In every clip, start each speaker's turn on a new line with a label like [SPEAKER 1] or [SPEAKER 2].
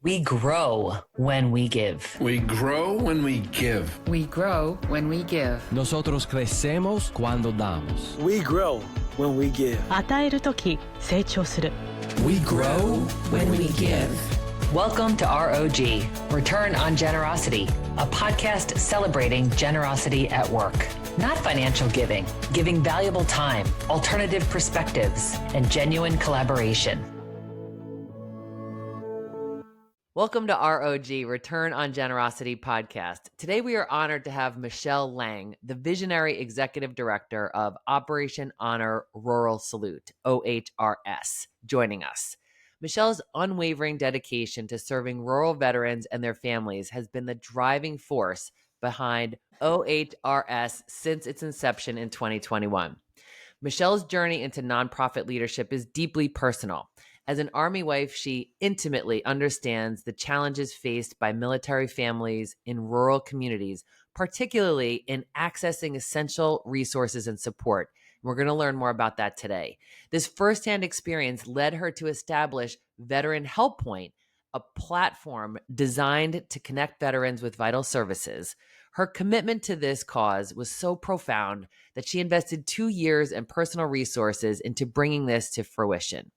[SPEAKER 1] We grow when we give.
[SPEAKER 2] We grow when we give.
[SPEAKER 3] We grow when we give.
[SPEAKER 4] Nosotros crecemos cuando damos.
[SPEAKER 5] We grow when we give.
[SPEAKER 6] 与えるとき成長する。
[SPEAKER 4] We grow when we give.
[SPEAKER 1] Welcome to ROG, Return on Generosity, a podcast celebrating generosity at work. Not financial giving, giving valuable time, alternative perspectives, and genuine collaboration. Welcome to ROG, Return on Generosity podcast. Today we are honored to have Michelle Lang, the visionary executive director of Operation Honor Rural Salute, OHRS, joining us. Michelle's unwavering dedication to serving rural veterans and their families has been the driving force behind OHRS since its inception in 2021. Michelle's journey into nonprofit leadership is deeply personal. As an Army wife, she intimately understands the challenges faced by military families in rural communities, particularly in accessing essential resources and support. We're going to learn more about that today. This firsthand experience led her to establish Veteran Help Point, a platform designed to connect veterans with vital services. Her commitment to this cause was so profound that she invested 2 years and personal resources into bringing this to fruition.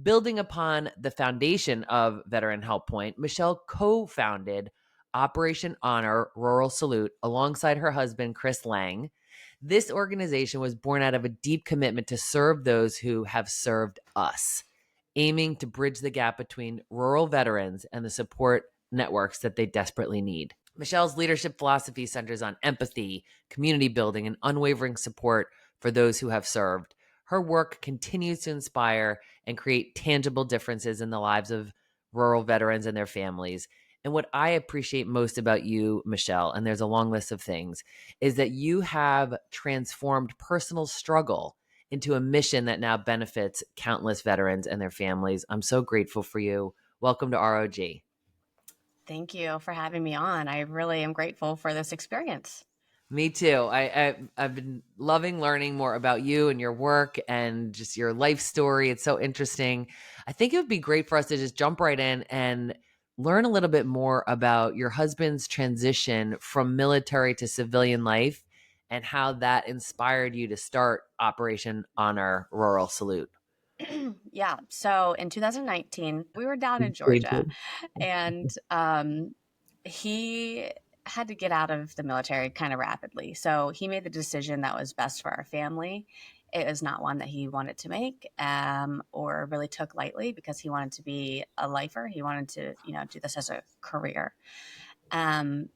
[SPEAKER 1] Building upon the foundation of Veteran Help Point, Michelle co-founded Operation Honor Rural Salute alongside her husband, Chris Lang. This organization was born out of a deep commitment to serve those who have served us, aiming to bridge the gap between rural veterans and the support networks that they desperately need. Michelle's leadership philosophy centers on empathy, community building, and unwavering support for those who have served. Her work continues to inspire and create tangible differences in the lives of rural veterans and their families. And what I appreciate most about you, Michelle, and there's a long list of things, is that you have transformed personal struggle into a mission that now benefits countless veterans and their families. I'm so grateful for you. Welcome to ROG.
[SPEAKER 7] Thank you for having me on. I really am grateful for this experience.
[SPEAKER 1] Me too. I've been loving learning more about you and your work and just your life story. It's so interesting. I think it would be great for us to just jump right in and learn a little bit more about your husband's transition from military to civilian life and how that inspired you to start Operation Honor Rural Salute.
[SPEAKER 7] Yeah. So in 2019, we were down in Georgia and he had to get out of the military kind of rapidly. So he made the decision that was best for our family. It was not one that he wanted to make or really took lightly because he wanted to be a lifer. He wanted to, do this as a career. And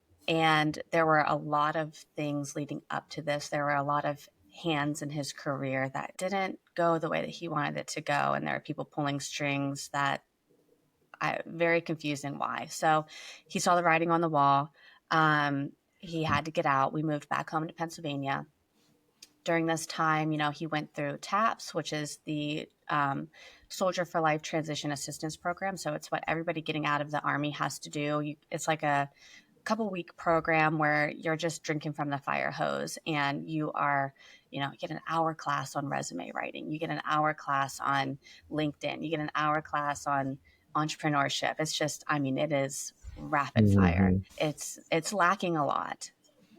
[SPEAKER 7] there were a lot of things leading up to this. There were a lot of hands in his career that didn't go the way that he wanted it to go. And there are people pulling strings that very confusing why. So he saw the writing on the wall. He had to get out. We moved back home to Pennsylvania. During this time, he went through TAPS, which is the Soldier for Life Transition Assistance Program. So it's what everybody getting out of the Army has to do. It's like a couple-week program where you're just drinking from the fire hose and you are, you get an hour class on resume writing. You get an hour class on LinkedIn. You get an hour class on entrepreneurship. It's just, it is rapid fire. It's lacking a lot,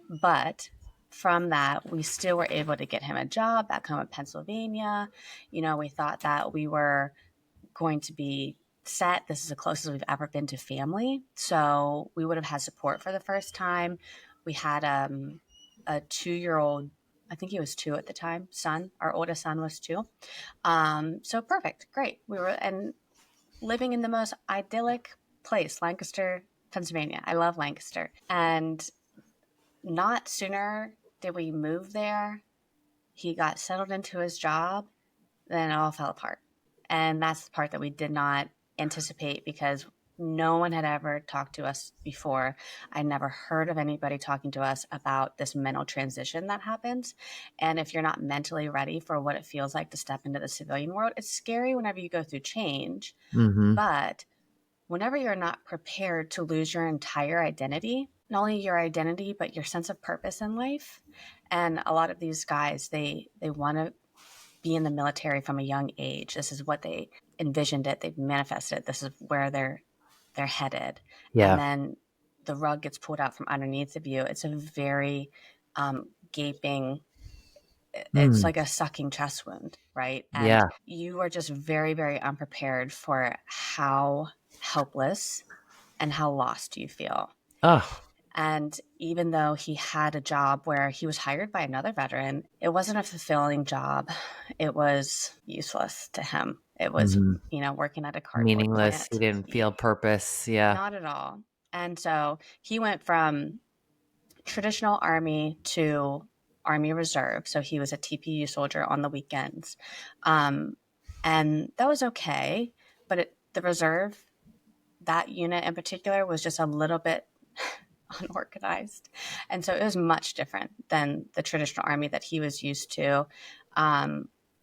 [SPEAKER 7] but from that, we still were able to get him a job back home in Pennsylvania. We thought that we were going to be set. This is the closest we've ever been to family. So we would have had support for the first time. We had a 2-year-old, I think he was 2 at the time, son. Our oldest son was 2. So perfect. Great. We were living in the most idyllic place, Lancaster, Pennsylvania. I love Lancaster. And not sooner did we move there, he got settled into his job, then it all fell apart. And that's the part that we did not anticipate because no one had ever talked to us before. I never heard of anybody talking to us about this mental transition that happens. And if you're not mentally ready for what it feels like to step into the civilian world, it's scary whenever you go through change. But whenever you're not prepared to lose your entire identity, not only your identity, but your sense of purpose in life. And a lot of these guys, they want to be in the military from a young age. This is what they envisioned it. They've manifested it. This is where their they're headed, and
[SPEAKER 1] Yeah.
[SPEAKER 7] then the rug gets pulled out from underneath of you. It's a very gaping, it's
[SPEAKER 1] Mm.
[SPEAKER 7] like a sucking chest wound, right? And
[SPEAKER 1] Yeah.
[SPEAKER 7] you are just very, very unprepared for how helpless and how lost you feel.
[SPEAKER 1] Oh.
[SPEAKER 7] And even though he had a job where he was hired by another veteran, it wasn't a fulfilling job. It was useless to him. It was,
[SPEAKER 1] Mhm.
[SPEAKER 7] working at a cardboard
[SPEAKER 1] Meaningless. He
[SPEAKER 7] plant.
[SPEAKER 1] didn't feel purpose. Yeah.
[SPEAKER 7] Not at all. And so he went from traditional Army to Army Reserve. So he was a TPU soldier on the weekends. Um, and that was okay. But the Reserve, that unit in particular, was just a little bit unorganized. And so it was much different than the traditional Army that he was used to.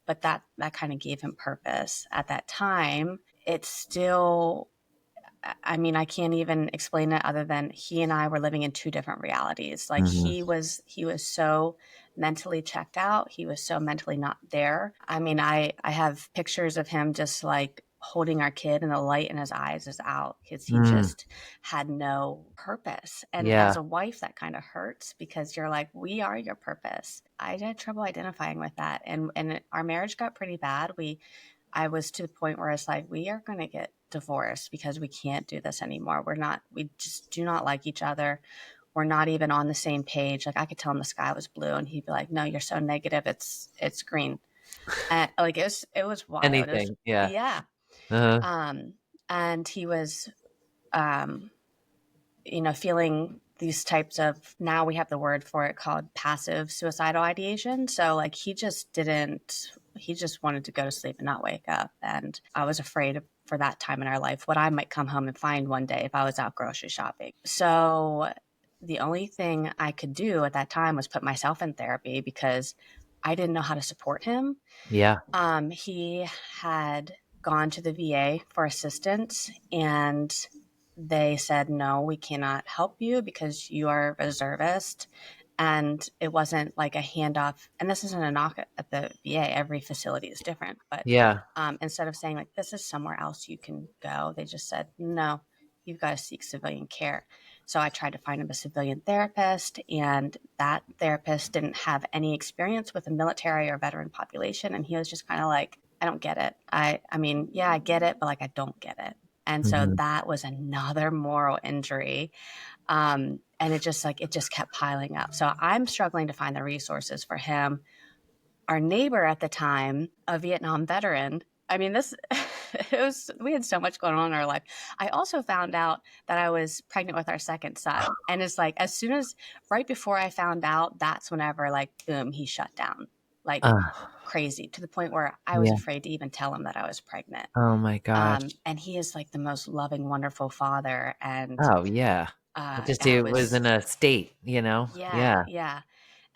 [SPEAKER 7] But that kind of gave him purpose at that time. It's still, I mean, I can't even explain it other than he and I were living in two different realities. Like
[SPEAKER 1] Mhm.
[SPEAKER 7] he was so mentally checked out. He was so mentally not there. I mean, I have pictures of him just like holding our kid and the light in his eyes is out because he
[SPEAKER 1] Mm.
[SPEAKER 7] just had no purpose. And
[SPEAKER 1] Yeah.
[SPEAKER 7] as a wife, that kind of hurts because you're like, we are your purpose. I had trouble identifying with that. And our marriage got pretty bad. I was to the point where it's like, we are going to get divorced because we can't do this anymore. We just do not like each other. We're not even on the same page. Like I could tell him the sky was blue and he'd be like, no, you're so negative. It's green. And like, it was wild. It was,
[SPEAKER 1] Anything. Yeah.
[SPEAKER 7] yeah.
[SPEAKER 1] Uh-huh.
[SPEAKER 7] Um, and he was, um, feeling these types of, now we have the word for it called passive suicidal ideation. So like he just wanted to go to sleep and not wake up. And I was afraid for that time in our life, what I might come home and find one day if I was out grocery shopping. So the only thing I could do at that time was put myself in therapy because I didn't know how to support him.
[SPEAKER 1] Yeah.
[SPEAKER 7] He had gone to the VA for assistance and they said, no, we cannot help you because you are a reservist. And it wasn't like a handoff. And this isn't a knock at the VA. Every facility is different. But
[SPEAKER 1] Yeah.
[SPEAKER 7] instead of saying, like, this is somewhere else you can go, they just said, no, you've got to seek civilian care. So I tried to find him a civilian therapist, and that therapist didn't have any experience with the military or veteran population. And he was just kind of like, I don't get it. I mean, yeah, I get it, but like, I don't get it. And so
[SPEAKER 1] Mhm.
[SPEAKER 7] that was another moral injury. And it just kept piling up. So I'm struggling to find the resources for him. Our neighbor at the time, a Vietnam veteran, I mean, we had so much going on in our life. I also found out that I was pregnant with our second son. And it's like, right before I found out, that's whenever, like, boom, he shut down like crazy to the point where I was
[SPEAKER 1] Yeah.
[SPEAKER 7] afraid to even tell him that I was pregnant.
[SPEAKER 1] Oh my gosh.
[SPEAKER 7] And he is like the most loving, wonderful father. And
[SPEAKER 1] Oh yeah. It just
[SPEAKER 7] that
[SPEAKER 1] it was
[SPEAKER 7] was,
[SPEAKER 1] in a state, you know?
[SPEAKER 7] yeah,
[SPEAKER 1] Yeah.
[SPEAKER 7] yeah.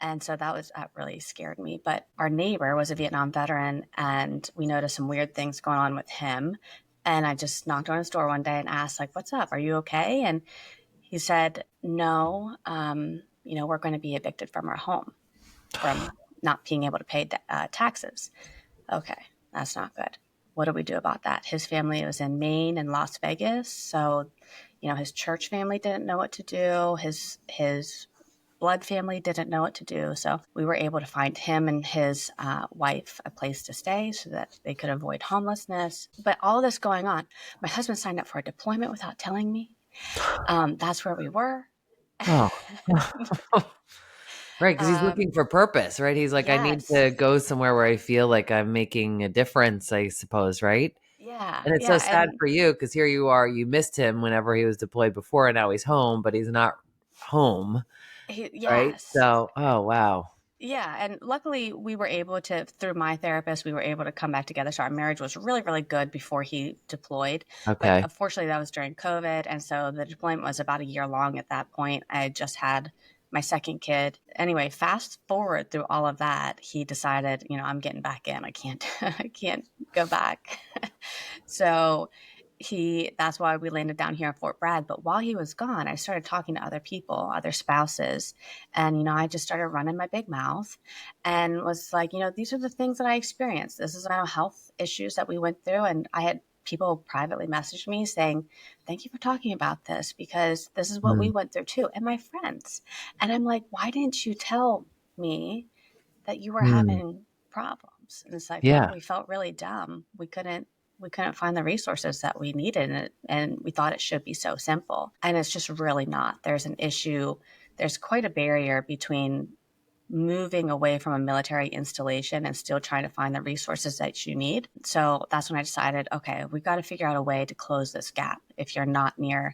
[SPEAKER 7] And so that really scared me. But our neighbor was a Vietnam veteran, and we noticed some weird things going on with him. And I just knocked on his door one day and asked, like, what's up? Are you okay? And he said, no, we're going to be evicted from our home from not being able to pay taxes. Okay, that's not good. What do we do about that? His family was in Maine and Las Vegas. So, his church family didn't know what to do. His blood family didn't know what to do. So we were able to find him and his wife a place to stay so that they could avoid homelessness. But all of this going on, my husband signed up for a deployment without telling me. That's where we were.
[SPEAKER 1] Oh. Right, because he's
[SPEAKER 7] um,
[SPEAKER 1] looking for purpose, right? He's like, I need
[SPEAKER 7] yes.
[SPEAKER 1] to go somewhere where I feel like I'm making a difference, I suppose, right?
[SPEAKER 7] Yeah.
[SPEAKER 1] And it's so
[SPEAKER 7] Yeah.
[SPEAKER 1] sad
[SPEAKER 7] And
[SPEAKER 1] for you because here you are, you missed him whenever he was deployed before, and now he's home, but he's not home, right?
[SPEAKER 7] yes.
[SPEAKER 1] So, oh wow.
[SPEAKER 7] Yeah, and luckily we were able to, through my therapist, we were able to come back together. So our marriage was really, really good before he deployed. But
[SPEAKER 1] Okay.
[SPEAKER 7] unfortunately, that was during COVID, and so the deployment was about a year long at that point. I had just had my second kid. Anyway, fast forward through all of that, he decided, I'm getting back in. I can't, I can't go back. So that's why we landed down here in Fort Bragg. But while he was gone, I started talking to other people, other spouses. And, I just started running my big mouth and was like, these are the things that I experienced. This is mental health issues that we went through. And I had people privately messaged me saying, "Thank you for talking about this because this is what we went through too," and my friends. And I'm like, "Why didn't you tell me that you were
[SPEAKER 1] Mm.
[SPEAKER 7] having problems?" And it's like, well,
[SPEAKER 1] Yeah.
[SPEAKER 7] we felt really dumb. We couldn't find the resources that we needed, and we thought it should be so simple. And it's just really not. There's an issue. There's quite a barrier between moving away from a military installation and still trying to find the resources that you need. So that's when I decided, okay, we've got to figure out a way to close this gap if you're not near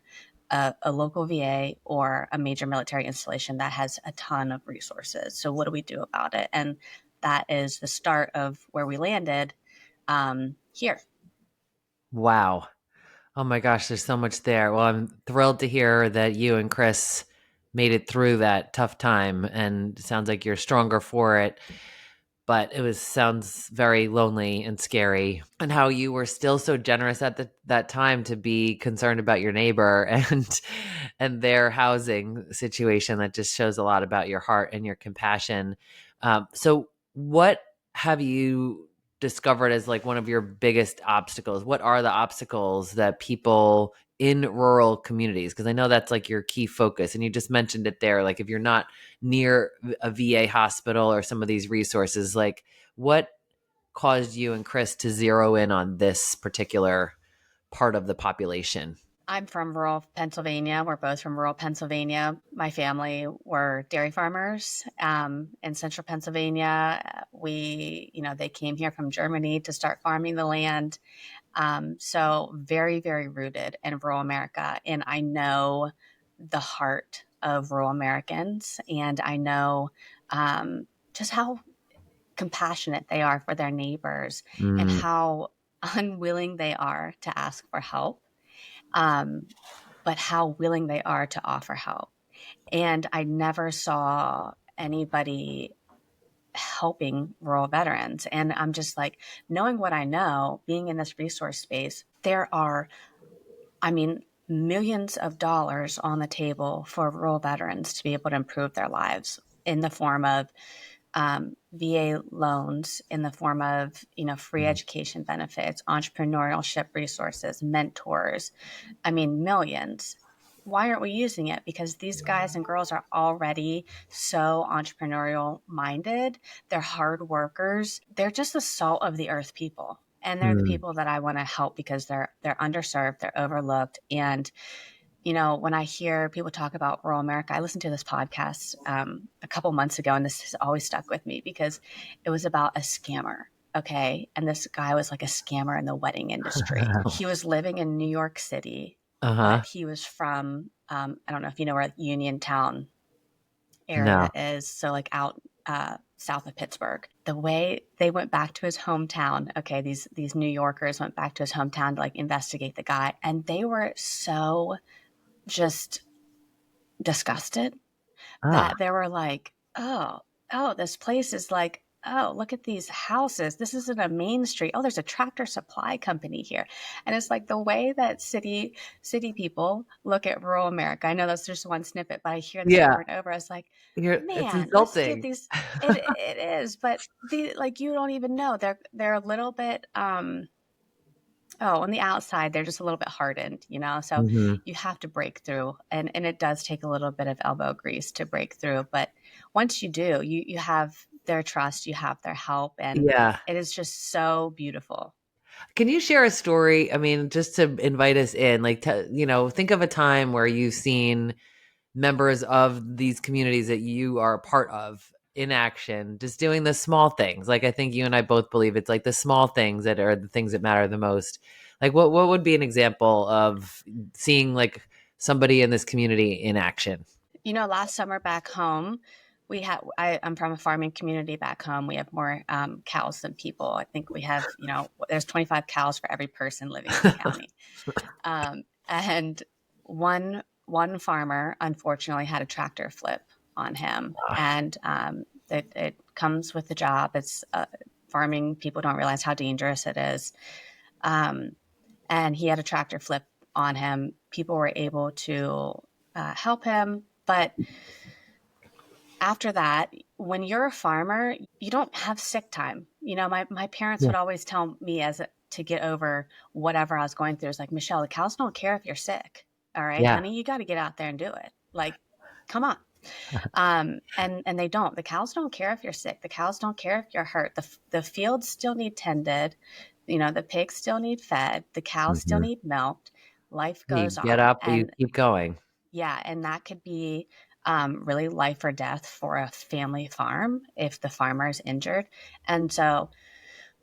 [SPEAKER 7] a local VA or a major military installation that has a ton of resources. So what do we do about it? And that is the start of where we landed here.
[SPEAKER 1] Wow. Oh my gosh, there's so much there. Well, I'm thrilled to hear that you and Chris made it through that tough time, and it sounds like you're stronger for it. But it was sounds very lonely and scary, and how you were still so generous at that time to be concerned about your neighbor and their housing situation. That just shows a lot about your heart and your compassion. So what have you discovered as like one of your biggest obstacles? What are the obstacles that people in rural communities, because I know that's like your key focus, and you just mentioned it there, like if you're not near a VA hospital or some of these resources, like what caused you and Chris to zero in on this particular part of the population?
[SPEAKER 7] I'm from rural Pennsylvania. We're both from rural Pennsylvania. My family were dairy farmers in central Pennsylvania. They came here from Germany to start farming the land. So very, very rooted in rural America. And I know the heart of rural Americans, and I know just how compassionate they are for their neighbors and
[SPEAKER 1] Mm,
[SPEAKER 7] how unwilling they are to ask for help. Um, but how willing they are to offer help. And I never saw anybody helping rural veterans. And I'm just like, knowing what I know, being in this resource space, there are, I mean, millions of dollars on the table for rural veterans to be able to improve their lives in the form of VA loans, in the form of free education benefits, entrepreneurship resources, mentors. I mean, millions. Why aren't we using it? Because these guys and girls are already so entrepreneurial minded. They're hard workers. They're just the salt of the earth people. And they're the
[SPEAKER 1] mm,
[SPEAKER 7] people that I want to help because they're underserved, they're overlooked. And when I hear people talk about rural America, I listened to this podcast a couple months ago, and this has always stuck with me because it was about a scammer. Okay. And this guy was like a scammer in the wedding industry. He was living in New York City,
[SPEAKER 1] uh-huh.
[SPEAKER 7] but he was from, I don't know if you know where Uniontown area
[SPEAKER 1] No.
[SPEAKER 7] is. So, like out south of Pittsburgh. The way they went back to his hometown, okay, these New Yorkers went back to his hometown to like investigate the guy, and they were so just disgusted
[SPEAKER 1] Ah,
[SPEAKER 7] that they were like, oh, this place is like, oh, look at these houses. This isn't a main street. Oh, there's a Tractor Supply Company here. And it's like the way that city people look at rural America. I know that's just one snippet, but I hear this
[SPEAKER 1] yeah.
[SPEAKER 7] over and over. It's like,
[SPEAKER 1] It's
[SPEAKER 7] man, let's give
[SPEAKER 1] insulting.
[SPEAKER 7] these it is, but you don't even know. They're a little bit on the outside, they're just a little bit hardened. So
[SPEAKER 1] Hmm.
[SPEAKER 7] you have to break through, and it does take a little bit of elbow grease to break through. But once you do, you have their trust, you have their help, and
[SPEAKER 1] Yeah.
[SPEAKER 7] it is just so beautiful.
[SPEAKER 1] Can you share a story? I mean, just to invite us in, like, think of a time where you've seen members of these communities that you are a part of in action, just doing the small things. Like, I think you and I both believe it's like the small things that are the things that matter the most. Like, what would be an example of seeing like somebody in this community in action?
[SPEAKER 7] Last summer back home, I'm from a farming community back home. We have more cows than people. I think we have, there's 25 cows for every person living in the county. And one farmer unfortunately had a tractor flip on him, and it comes with the job. It's farming. People don't realize how dangerous it is. Um, and he had a tractor flip on him. People were able to help him, but after that, when you're a farmer, you don't have sick time. My parents
[SPEAKER 1] Yeah.
[SPEAKER 7] would always tell me to get over whatever I was going through. It's like, Michelle, the cows don't care if you're sick. All right,
[SPEAKER 1] Yeah.
[SPEAKER 7] honey, you got to get out there and do it. Like, come on. And they don't. The cows don't care if you're sick. The cows don't care if you're hurt. The fields still need tended. The pigs still need fed. The cows still
[SPEAKER 1] Mhm.
[SPEAKER 7] need milked. Life
[SPEAKER 1] You
[SPEAKER 7] goes
[SPEAKER 1] get
[SPEAKER 7] on.
[SPEAKER 1] up, you
[SPEAKER 7] And
[SPEAKER 1] keep going.
[SPEAKER 7] yeah, and that could be really life or death for a family farm if the farmer is injured. And so,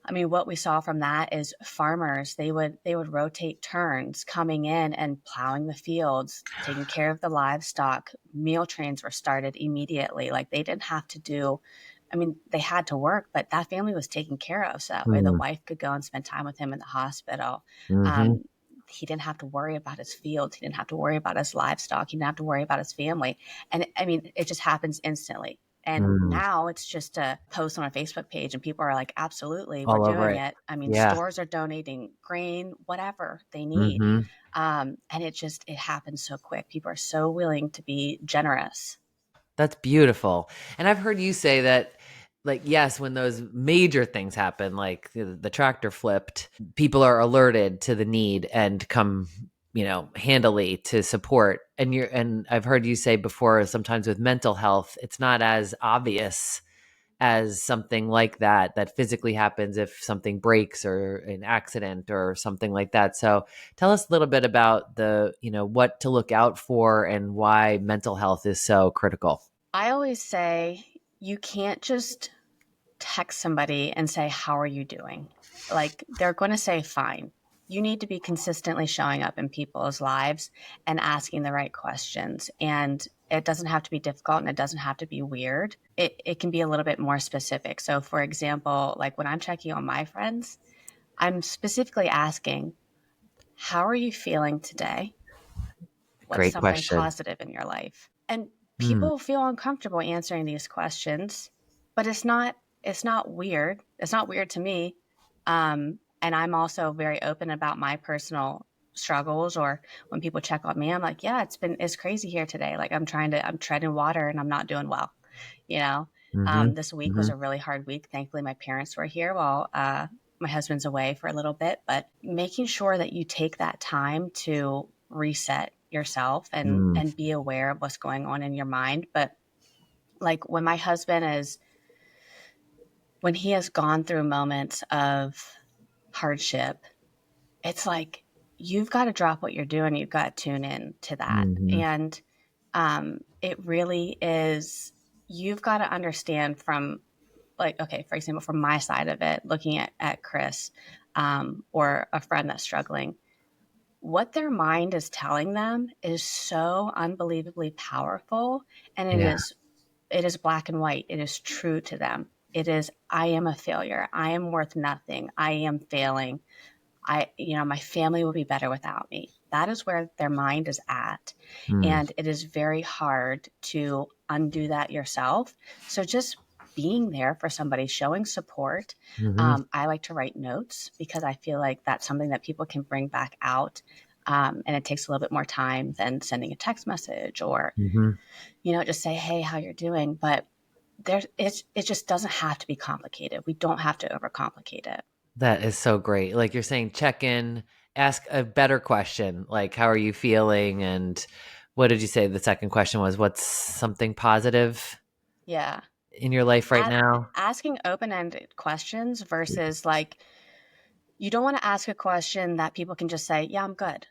[SPEAKER 7] I mean, what we saw from that is farmers, they would rotate turns coming in and plowing the fields, taking care of the livestock. Meal trains were started immediately. Like they didn't have to do, I mean, they had to work, but that family was taken care of. So that way the
[SPEAKER 1] Mm.
[SPEAKER 7] wife could go and spend time with him in the hospital.
[SPEAKER 1] Mhm.
[SPEAKER 7] Um, he didn't have to worry about his fields. He didn't have to worry about his livestock. He didn't have to worry about his family. And I mean, it just happens instantly. And
[SPEAKER 1] Mm.
[SPEAKER 7] now it's just a post on a Facebook page, and people are like, absolutely, we're
[SPEAKER 1] All over
[SPEAKER 7] doing
[SPEAKER 1] it.
[SPEAKER 7] it. I mean,
[SPEAKER 1] Yeah.
[SPEAKER 7] stores are donating grain, whatever they need.
[SPEAKER 1] Mhm.
[SPEAKER 7] And it happens so quick. People are so willing to be generous.
[SPEAKER 1] That's beautiful. And I've heard you say that, like, yes, when those major things happen, like the tractor flipped, people are alerted to the need and come, handily to support. And I've heard you say before, sometimes with mental health, it's not as obvious as something like that physically happens if something breaks or an accident or something like that. So tell us a little bit about what to look out for and why mental health is so critical.
[SPEAKER 7] I always say you can't just text somebody and say, how are you doing? Like they're going to say, fine. You need to be consistently showing up in people's lives and asking the right questions. And it doesn't have to be difficult and it doesn't have to be weird. It can be a little bit more specific. So, for example, like when I'm checking on my friends, I'm specifically asking, how are you feeling today? What's
[SPEAKER 1] Great
[SPEAKER 7] something
[SPEAKER 1] question.
[SPEAKER 7] positive in your life? And
[SPEAKER 1] Mm,
[SPEAKER 7] people feel uncomfortable answering these questions, but it's not weird. It's not weird to me. And I'm also very open about my personal struggles, or when people check on me, I'm like, yeah, it's crazy here today. Like I'm treading water and I'm not doing well, you know.
[SPEAKER 1] mhm,
[SPEAKER 7] This week was
[SPEAKER 1] mhm,
[SPEAKER 7] a really hard week. Thankfully my parents were here while my husband's away for a little bit, but making sure that you take that time to reset yourself and
[SPEAKER 1] mm,
[SPEAKER 7] be aware of what's going on in your mind. But like when he has gone through moments of hardship, it's like you've got to drop what you're doing, you've got to tune in to that.
[SPEAKER 1] mhm.
[SPEAKER 7] And it really is, you've got to understand from, like, okay, for example, from my side of it, looking at Chris, or a friend that's struggling, what their mind is telling them is so unbelievably powerful, and
[SPEAKER 1] Yeah.
[SPEAKER 7] it is black and white. It is true to them. It is, I am a failure. I am worth nothing. I am failing. My family will be better without me. That is where their mind is at.
[SPEAKER 1] Mm,
[SPEAKER 7] And it is very hard to undo that yourself. So just being there for somebody, showing support.
[SPEAKER 1] mhm,
[SPEAKER 7] I like to write notes because I feel like that's something that people can bring back out. And it takes a little bit more time than sending a text message, or,
[SPEAKER 1] mhm.
[SPEAKER 7] just say, hey, how you're doing. But it just doesn't have to be complicated. We don't have to overcomplicate it.
[SPEAKER 1] That is so great. Like you're saying, check in, ask a better question, like how are you feeling, and what did you say the second question was? What's something positive
[SPEAKER 7] Yeah.
[SPEAKER 1] in your life right now?
[SPEAKER 7] Asking open-ended questions versus, like, you don't want to ask a question that people can just say, yeah, I'm good.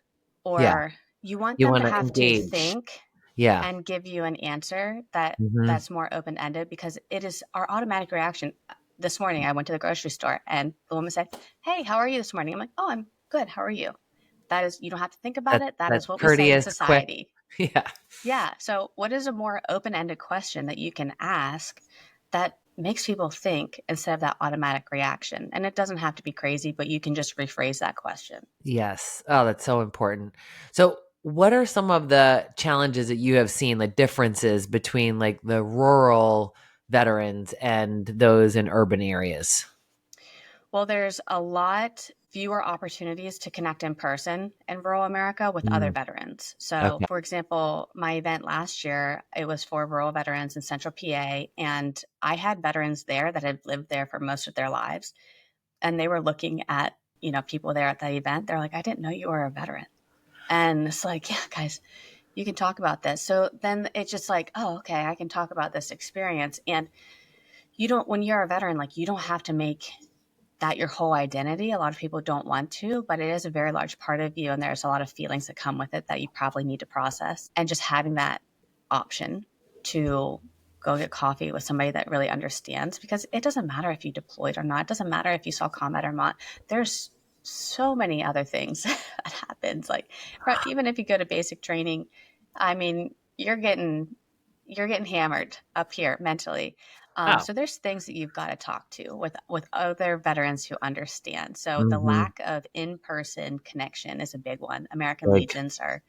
[SPEAKER 1] Yeah,
[SPEAKER 7] Or you want
[SPEAKER 1] you
[SPEAKER 7] them to
[SPEAKER 1] want to
[SPEAKER 7] have to
[SPEAKER 1] engage.
[SPEAKER 7] think
[SPEAKER 1] Yeah.
[SPEAKER 7] and give you an answer
[SPEAKER 1] Mhm.
[SPEAKER 7] that's more open-ended, because it is our automatic reaction. This morning I went to the grocery store and the woman said, hey, how are you this morning? I'm like, oh, I'm good. How are you? That is, you don't have to think about it. That
[SPEAKER 1] That's
[SPEAKER 7] is what we say in
[SPEAKER 1] courteous, quick.
[SPEAKER 7] society.
[SPEAKER 1] Yeah.
[SPEAKER 7] Yeah. So, what is a more open ended question that you can ask that makes people think instead of that automatic reaction? And it doesn't have to be crazy, but you can just rephrase that question.
[SPEAKER 1] Yes. Oh, that's so important. So, what are some of the challenges that you have seen, the differences between like the rural veterans and those in urban areas?
[SPEAKER 7] Well, there's a lot fewer opportunities to connect in person in rural America with other
[SPEAKER 1] Mm,
[SPEAKER 7] veterans. So,
[SPEAKER 1] okay.
[SPEAKER 7] for example, my event last year, it was for rural veterans in central PA, and I had veterans there that had lived there for most of their lives, and they were looking at people there at the event, they're like, I didn't know you were a veteran. And it's like, yeah, guys, you can talk about this. So then it's just like, oh, okay, I can talk about this experience. And when you're a veteran, like, you don't have to make that your whole identity. A lot of people don't want to, but it is a very large part of you. And there's a lot of feelings that come with it that you probably need to process. And just having that option to go get coffee with somebody that really understands, because it doesn't matter if you deployed or not. It doesn't matter if you saw combat or not. There's so many other things that happens. Like, even if you go to basic training, I mean, you're getting hammered up here mentally.
[SPEAKER 1] Oh.
[SPEAKER 7] So there's things that you've got to talk to with other veterans who understand. So the
[SPEAKER 1] Mm-hmm.
[SPEAKER 7] lack of in-person connection is a big one. American
[SPEAKER 1] Like,
[SPEAKER 7] Legions are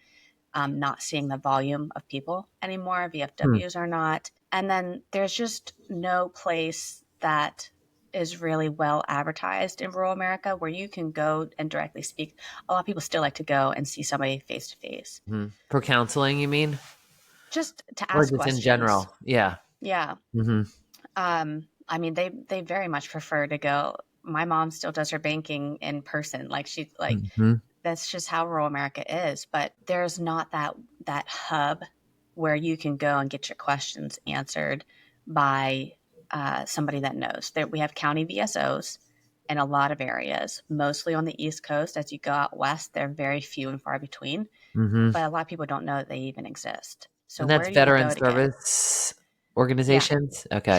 [SPEAKER 7] not seeing the volume of people anymore.
[SPEAKER 1] hmm.
[SPEAKER 7] VFWs are not. And then there's just no place that is really well advertised in rural America where you can go and directly speak. A lot of people still like to go and see somebody face to face,
[SPEAKER 1] For counseling, you mean?
[SPEAKER 7] just to
[SPEAKER 1] Or
[SPEAKER 7] ask
[SPEAKER 1] just in
[SPEAKER 7] questions.
[SPEAKER 1] general? Yeah.
[SPEAKER 7] Yeah.
[SPEAKER 1] Mm-hmm.
[SPEAKER 7] I mean, they very much prefer to go. My mom still does her banking in person. Like,
[SPEAKER 1] Mm-hmm.
[SPEAKER 7] that's just how rural America is. But there's not that hub where you can go and get your questions answered by somebody that knows. There, we have county VSOs in a lot of areas, mostly on the East Coast. As you go out west, they're very few and far between.
[SPEAKER 1] Mm-hmm.
[SPEAKER 7] But a lot of people don't know that they even exist. So
[SPEAKER 1] And that's
[SPEAKER 7] where do you
[SPEAKER 1] veteran
[SPEAKER 7] go to get?
[SPEAKER 1] service
[SPEAKER 7] Yeah,
[SPEAKER 1] organizations? Okay.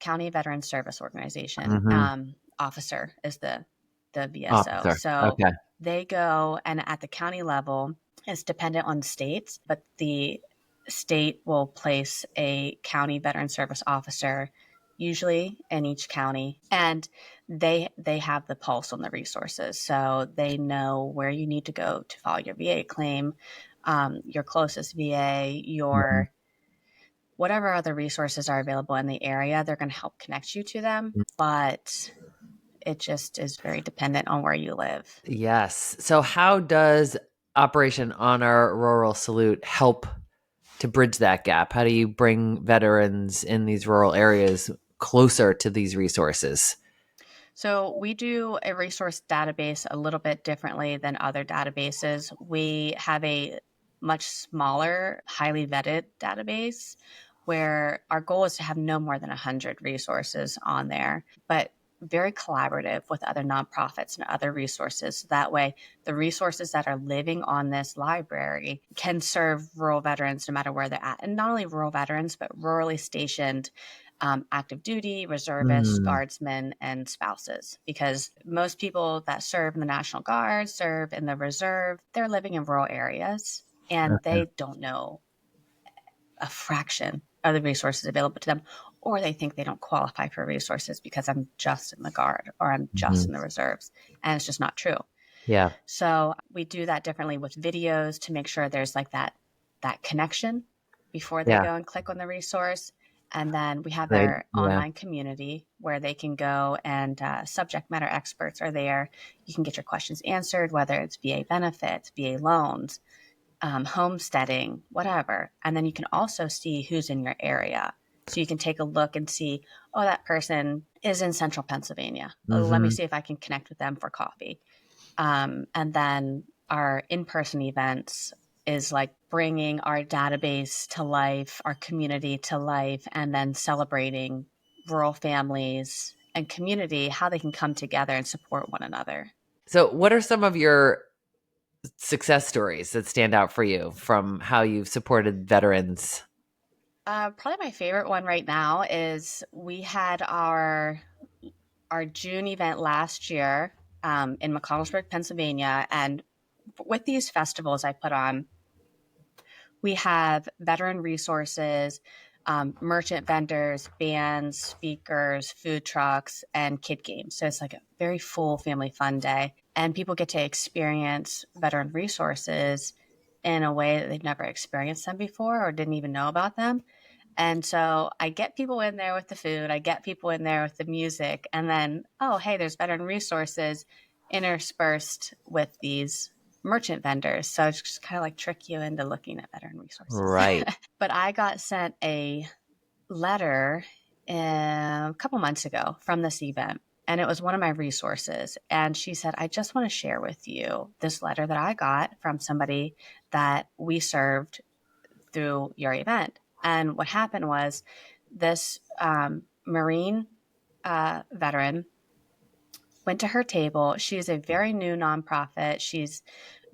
[SPEAKER 7] county veteran service organization,
[SPEAKER 1] Mm-hmm.
[SPEAKER 7] officer is the VSO.
[SPEAKER 1] Officer.
[SPEAKER 7] So
[SPEAKER 1] Okay.
[SPEAKER 7] they go, and at the county level, it's dependent on states, but the state will place a county veteran service officer usually in each county, and they have the pulse on the resources, so they know where you need to go to file your VA claim, your closest VA,
[SPEAKER 1] Mm-hmm.
[SPEAKER 7] your whatever other resources are available in the area. They're going to help connect you to them, but it just is very dependent on where you live.
[SPEAKER 1] Yes. So, how does Operation Honor Rural Salute help to bridge that gap? How do you bring veterans in these rural areas closer to these resources?
[SPEAKER 7] So we do a resource database a little bit differently than other databases. We have a much smaller, highly vetted database where our goal is to have no more than 100 resources on there, but very collaborative with other nonprofits and other resources. So that way, the resources that are living on this library can serve rural veterans no matter where they're at. And not only rural veterans, but rurally stationed active duty, reservists,
[SPEAKER 1] Mm,
[SPEAKER 7] guardsmen, and spouses. Because most people that serve in the National Guard, serve in the reserve, they're living in rural areas and
[SPEAKER 1] okay.
[SPEAKER 7] they don't know a fraction of the resources available to them, or they think they don't qualify for resources because I'm just in the Guard or I'm just
[SPEAKER 1] Mhm.
[SPEAKER 7] in the reserves. And it's just not true.
[SPEAKER 1] Yeah.
[SPEAKER 7] So we do that differently with videos to make sure there's like that connection before they
[SPEAKER 1] Yeah.
[SPEAKER 7] go and click on the resource. And then we have
[SPEAKER 1] Right.
[SPEAKER 7] our
[SPEAKER 1] Yeah.
[SPEAKER 7] online community where they can go and subject matter experts are there. You can get your questions answered, whether it's VA benefits, VA loans, homesteading, whatever. And then you can also see who's in your area. So you can take a look and see, oh, that person is in central Pennsylvania. Oh, let me
[SPEAKER 1] Hmm.
[SPEAKER 7] see if I can connect with them for coffee. And then our in person events is like bringing our database to life, our community to life, and then celebrating rural families and community, how they can come together and support one another.
[SPEAKER 1] So, what are some of your success stories that stand out for you from how you've supported veterans?
[SPEAKER 7] Probably my favorite one right now is we had our June event last year in McConnellsburg, Pennsylvania, and with these festivals I put on, we have veteran resources, merchant vendors, bands, speakers, food trucks, and kid games. So it's like a very full family fun day. And people get to experience veteran resources in a way that they've never experienced them before or didn't even know about them. And so I get people in there with the food, I get people in there with the music, and then, oh, hey, there's veteran resources interspersed with these merchant vendors. So it's just kind of like trick you into looking at veteran resources.
[SPEAKER 1] Right.
[SPEAKER 7] But I got sent a letter a couple months ago from this event. and it was one of my resources. And she said, I just want to share with you this letter that I got from somebody that we served through your event. And what happened was this Marine veteran went to her table. She's a very new nonprofit. She's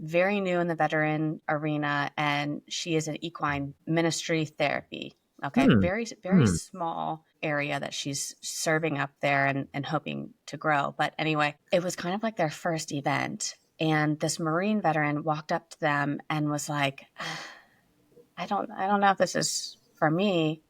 [SPEAKER 7] very new in the veteran arena, and she is an equine ministry therapy. Okay,
[SPEAKER 1] Hmm.
[SPEAKER 7] very, very
[SPEAKER 1] Hmm.
[SPEAKER 7] small area that she's serving up there and hoping to grow. But anyway, it was kind of like their first event. And this Marine veteran walked up to them and was like, I don't know if this is for me.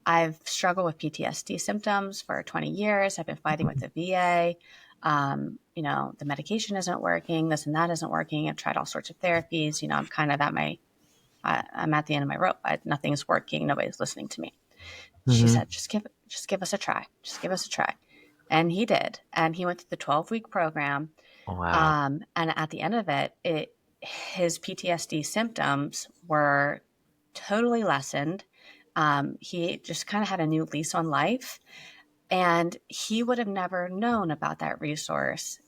[SPEAKER 7] I've struggled with PTSD symptoms for 20 years. I've been fighting with the VA. The medication isn't working. This and that isn't working. I've tried all sorts of therapies. I'm kind of I'm at the end of my rope. Nothing's working. Nobody's listening to me. She
[SPEAKER 1] Mm-hmm.
[SPEAKER 7] said, just give us a try. Just give us a try. And he did. And he went through the 12-week program.
[SPEAKER 1] Wow.
[SPEAKER 7] And at the end of his PTSD symptoms were totally lessened. He just kind of had a new lease on life, and he would have never known about that resource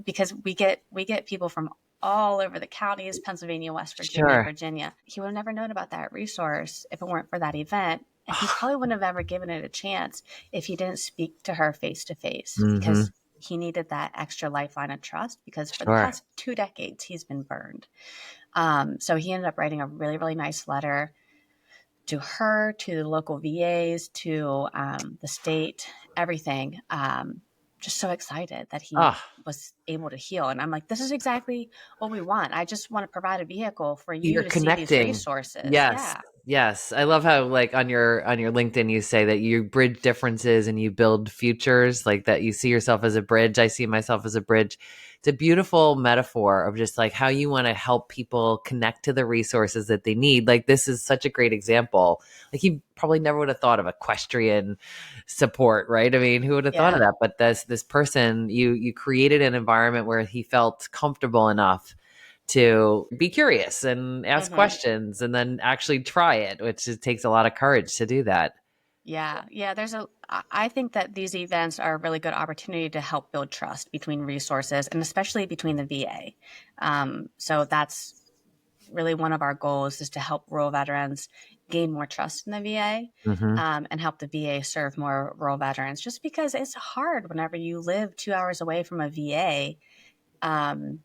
[SPEAKER 7] because we get people from all over the counties, Pennsylvania, West Virginia,
[SPEAKER 1] Sure.
[SPEAKER 7] Virginia. He would have never known about that resource if it weren't for that event. And he probably wouldn't have ever given it a chance if he didn't speak to her face to face,
[SPEAKER 1] Mm-hmm.
[SPEAKER 7] because he needed that extra lifeline of trust, because for the
[SPEAKER 1] Sure.
[SPEAKER 7] past 2 decades he's been burned. So he ended up writing a really, really nice letter to her, to the local VAs, to the state, everything. Just so excited that he
[SPEAKER 1] Ah,
[SPEAKER 7] was able to heal. And I'm like, this is exactly what we want. I just want to provide a vehicle for you
[SPEAKER 1] you're
[SPEAKER 7] to see these
[SPEAKER 1] connecting.
[SPEAKER 7] resources.
[SPEAKER 1] Yes.
[SPEAKER 7] Yeah.
[SPEAKER 1] Yes. I love how like on your LinkedIn you say that you bridge differences and you build futures, like that you see yourself as a bridge. I see myself as a bridge. It's a beautiful metaphor of just like how you want to help people connect to the resources that they need. Like this is such a great example. Like he probably never would have thought of equestrian support, right? I mean, who would have thought of
[SPEAKER 7] Yeah.
[SPEAKER 1] that? But this person, you created an environment where he felt comfortable enough to be curious and ask
[SPEAKER 7] Hmm.
[SPEAKER 1] questions and then actually try it, which it takes a lot of courage to do that.
[SPEAKER 7] Yeah. Yeah. I think that these events are a really good opportunity to help build trust between resources, and especially between the VA. So that's really one of our goals, is to help rural veterans gain more trust in the VA,
[SPEAKER 1] Hmm.
[SPEAKER 7] and help the VA serve more rural veterans, just because it's hard whenever you live 2 hours away from a VA. Um,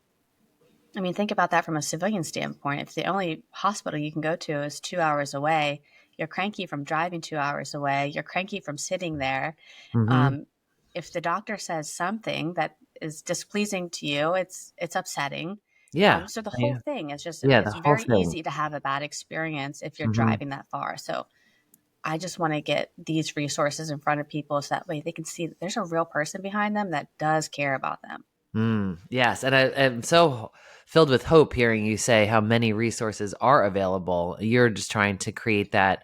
[SPEAKER 7] I mean, think about that from a civilian standpoint. If the only hospital you can go to is 2 hours away, you're cranky from driving 2 hours away. You're cranky from sitting there.
[SPEAKER 1] Hmm.
[SPEAKER 7] Um, if the doctor says something that is displeasing to you, it's upsetting.
[SPEAKER 1] Yeah.
[SPEAKER 7] So the whole
[SPEAKER 1] Yeah.
[SPEAKER 7] thing is just,
[SPEAKER 1] Yeah. The
[SPEAKER 7] it's
[SPEAKER 1] whole
[SPEAKER 7] very
[SPEAKER 1] thing.
[SPEAKER 7] easy to have a bad experience if you're
[SPEAKER 1] Hmm.
[SPEAKER 7] driving that far. So I just want to get these resources in front of people so that way they can see that there's a real person behind them that does care about them.
[SPEAKER 1] Yes. And I'm so filled with hope hearing you say how many resources are available. You're just trying to create that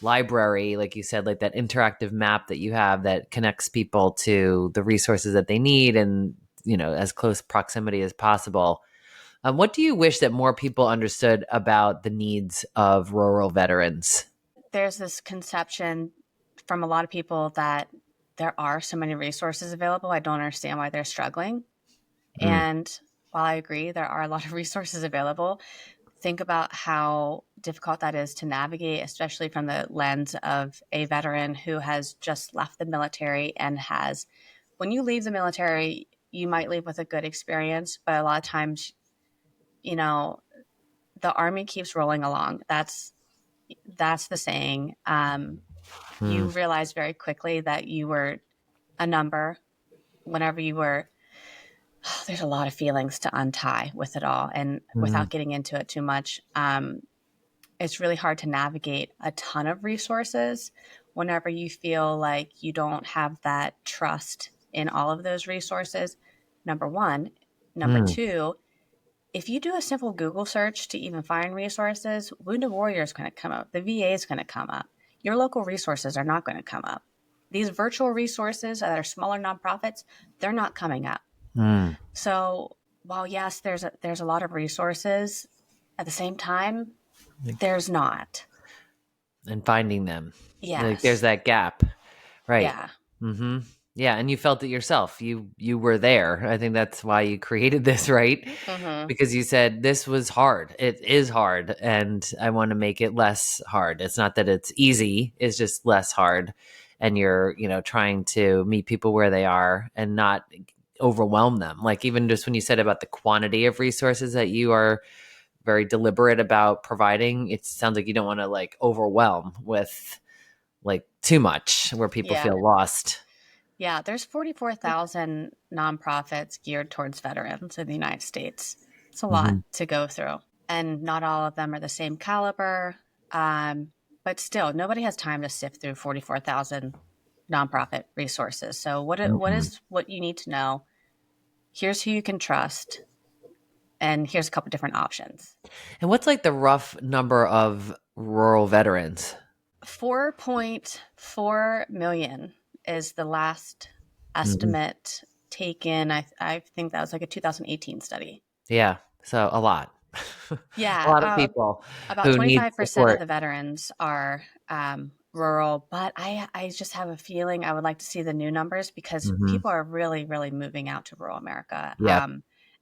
[SPEAKER 1] library, like you said, like that interactive map that you have that connects people to the resources that they need and, as close proximity as possible. What do you wish that more people understood about the needs of rural veterans?
[SPEAKER 7] There's this conception from a lot of people that there are so many resources available. I don't understand why they're struggling.
[SPEAKER 1] Mm,
[SPEAKER 7] And while I agree there are a lot of resources available, think about how difficult that is to navigate, especially from the lens of a veteran who has just left the military and when you leave the military, you might leave with a good experience, but a lot of times, you know, the army keeps rolling along. That's the saying. You
[SPEAKER 1] mm,
[SPEAKER 7] realize very quickly that you were a number whenever you were. There's a lot of feelings to untie with it all, and
[SPEAKER 1] mm,
[SPEAKER 7] without getting into it too much, it's really hard to navigate a ton of resources whenever you feel like you don't have that trust in all of those resources. Number one. Number
[SPEAKER 1] mm,
[SPEAKER 7] two, if you do a simple Google search to even find resources, Wounded Warrior is going to come up. The VA is going to come up. Your local resources are not going to come up. These virtual resources that are smaller nonprofits, they're not coming up.
[SPEAKER 1] mm.
[SPEAKER 7] So while yes, there's a lot of resources, at the same time, there's not.
[SPEAKER 1] And finding them. Like there's
[SPEAKER 7] Yes.
[SPEAKER 1] that gap. Right.
[SPEAKER 7] Yeah.
[SPEAKER 1] Mm-hmm. Yeah, and you felt it yourself. You were there. I think that's why you created this, right?
[SPEAKER 7] Hmm.
[SPEAKER 1] Because you said this was hard. It is hard, and I want to make it less hard. It's not that it's easy, it's just less hard. And you're, trying to meet people where they are and not overwhelm them. Like even just when you said about the quantity of resources that you are very deliberate about providing, it sounds like you don't want to like overwhelm with like too much where people
[SPEAKER 7] Yeah.
[SPEAKER 1] feel lost.
[SPEAKER 7] Yeah. There's 44,000 nonprofits geared towards veterans in the United States. It's a lot
[SPEAKER 1] Hmm.
[SPEAKER 7] to go through. And not all of them are the same caliber. Um, but still, nobody has time to sift through 44,000 nonprofit resources. So what
[SPEAKER 1] Mm-mm.
[SPEAKER 7] is what you need to know? Here's who you can trust, and here's a couple different options.
[SPEAKER 1] And what's like the rough number of rural veterans?
[SPEAKER 7] 4.4 million is the last
[SPEAKER 1] Hmm.
[SPEAKER 7] estimate taken. I think that was like a 2018 study.
[SPEAKER 1] Yeah, so a lot, a
[SPEAKER 7] Yeah,
[SPEAKER 1] lot of people
[SPEAKER 7] about
[SPEAKER 1] who need
[SPEAKER 7] 25% of
[SPEAKER 1] support.
[SPEAKER 7] the veterans are rural, but I just have a feeling I would like to see the new numbers because
[SPEAKER 1] Hmm.
[SPEAKER 7] people are really, really moving out to rural America.
[SPEAKER 1] Yeah,